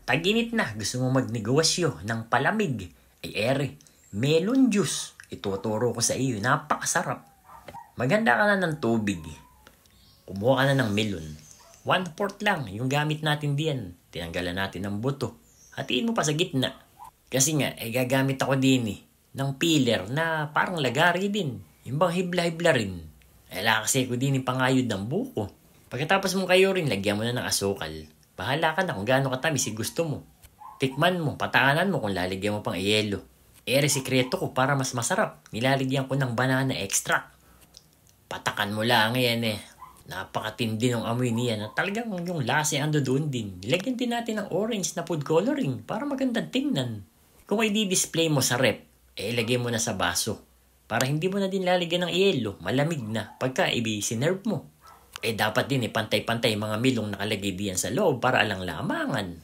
Tag-init na, gusto mo magnegosyo ng palamig. Ay ere, melon juice. Ituturo ko sa iyo, napakasarap. Maganda ka na ng tubig. Kumuha ka na ng melon. 1/4 lang, yung gamit natin diyan. Tinanggalan natin ng buto. Hatiin mo pa sa gitna. Kasi nga, gagamit ako din ng peeler na parang lagari din. Yung bang hibla-hibla rin. Kasi ko din yung pangayod ng buko. Pagkatapos mong kayo rin, lagyan mo na ng asukal. Bahala ka na kung gaano katamis gusto mo. Tikman mo, pataanan mo kung lalagyan mo pang yelo. Sikreto ko para mas masarap. Nilalagyan ko ng banana extract. Patakan mo lang yan Napakatindi ng amoy niya na talagang yung lasa ando doon din. Nilagyan din natin ng orange na food coloring para magandang tingnan. Kung i-display mo sa rep, ilagay mo na sa baso. Para hindi mo na din lalagyan ng yelo, malamig na pagka sinerve mo. Dapat din pantay-pantay mga milong nakalagay diyan sa loob para alang lamangan.